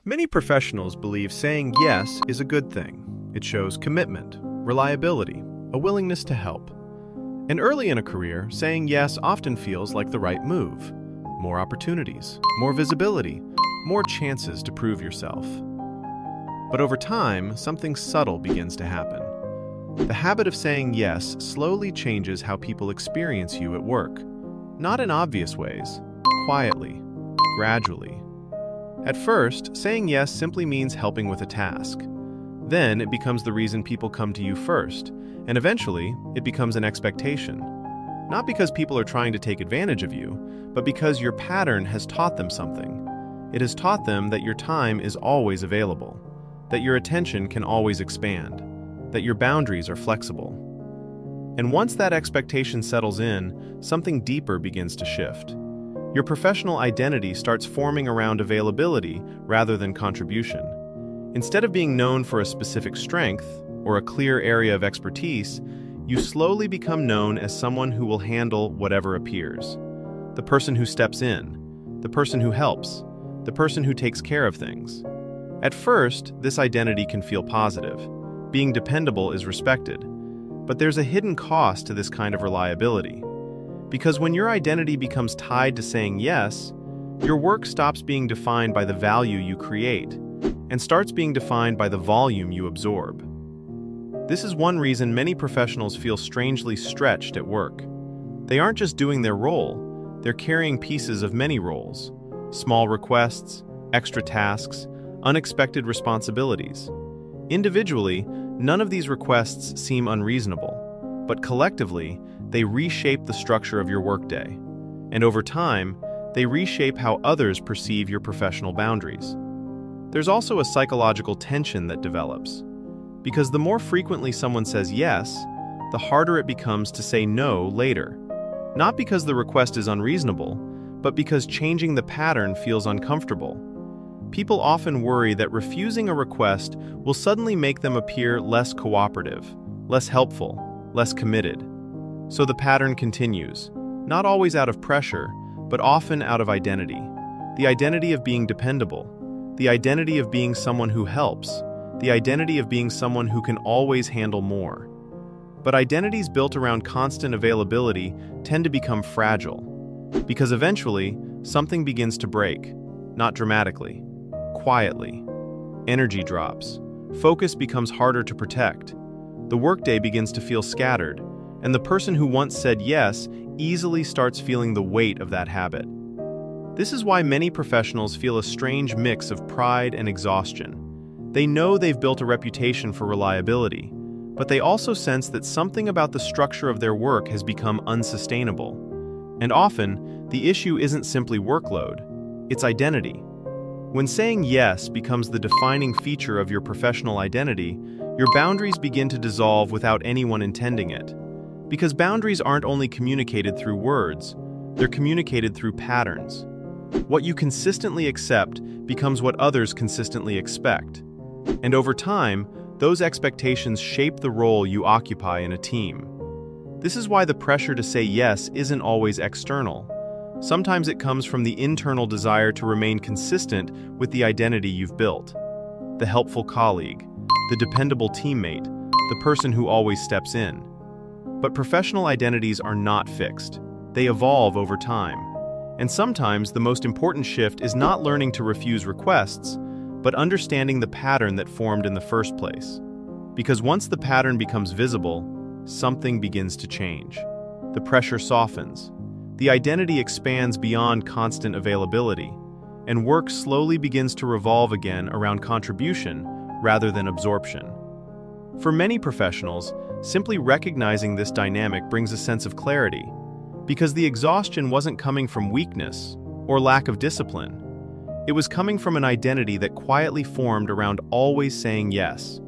Many professionals believe saying yes is a good thing. It shows commitment, reliability, a willingness to help. And early in a career, saying yes often feels like the right move. More opportunities, more visibility, more chances to prove yourself. But over time, something subtle begins to happen. The habit of saying yes slowly changes how people experience you at work. Not in obvious ways, quietly, gradually. At first, saying yes simply means helping with a task. Then it becomes the reason people come to you first, and eventually it becomes an expectation. Not because people are trying to take advantage of you, but because your pattern has taught them something. It has taught them that your time is always available, that your attention can always expand, that your boundaries are flexible. And once that expectation settles in, something deeper begins to shift. Your professional identity starts forming around availability rather than contribution. Instead of being known for a specific strength or a clear area of expertise, you slowly become known as someone who will handle whatever appears. The person who steps in, the person who helps, the person who takes care of things. At first, this identity can feel positive. Being dependable is respected. But there's a hidden cost to this kind of reliability. Because when your identity becomes tied to saying yes, your work stops being defined by the value you create and starts being defined by the volume you absorb. This is one reason many professionals feel strangely stretched at work. They aren't just doing their role, they're carrying pieces of many roles. Small requests, extra tasks, unexpected responsibilities. Individually, none of these requests seem unreasonable, but collectively, they reshape the structure of your workday. And over time, they reshape how others perceive your professional boundaries. There's also a psychological tension that develops. Because the more frequently someone says yes, the harder it becomes to say no later. Not because the request is unreasonable, but because changing the pattern feels uncomfortable. People often worry that refusing a request will suddenly make them appear less cooperative, less helpful, less committed. So the pattern continues, not always out of pressure, but often out of identity. The identity of being dependable, the identity of being someone who helps, the identity of being someone who can always handle more. But identities built around constant availability tend to become fragile, because eventually, something begins to break, not dramatically, quietly. Energy drops, focus becomes harder to protect, the workday begins to feel scattered, and the person who once said yes easily starts feeling the weight of that habit. This is why many professionals feel a strange mix of pride and exhaustion. They know they've built a reputation for reliability, but they also sense that something about the structure of their work has become unsustainable. And often, the issue isn't simply workload, it's identity. When saying yes becomes the defining feature of your professional identity, your boundaries begin to dissolve without anyone intending it. Because boundaries aren't only communicated through words, they're communicated through patterns. What you consistently accept becomes what others consistently expect. And over time, those expectations shape the role you occupy in a team. This is why the pressure to say yes isn't always external. Sometimes it comes from the internal desire to remain consistent with the identity you've built. The helpful colleague, the dependable teammate, the person who always steps in. But professional identities are not fixed. They evolve over time. And sometimes the most important shift is not learning to refuse requests, but understanding the pattern that formed in the first place. Because once the pattern becomes visible, something begins to change. The pressure softens. The identity expands beyond constant availability, and work slowly begins to revolve again around contribution rather than absorption. For many professionals, simply recognizing this dynamic brings a sense of clarity, because the exhaustion wasn't coming from weakness or lack of discipline. It was coming from an identity that quietly formed around always saying yes.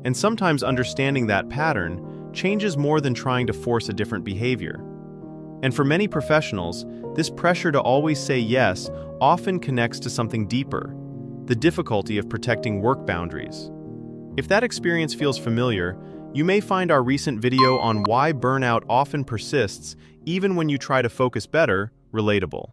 And sometimes understanding that pattern changes more than trying to force a different behavior. And for many professionals, this pressure to always say yes often connects to something deeper, the difficulty of protecting work boundaries. If that experience feels familiar, you may find our recent video on why burnout often persists even when you try to focus better relatable.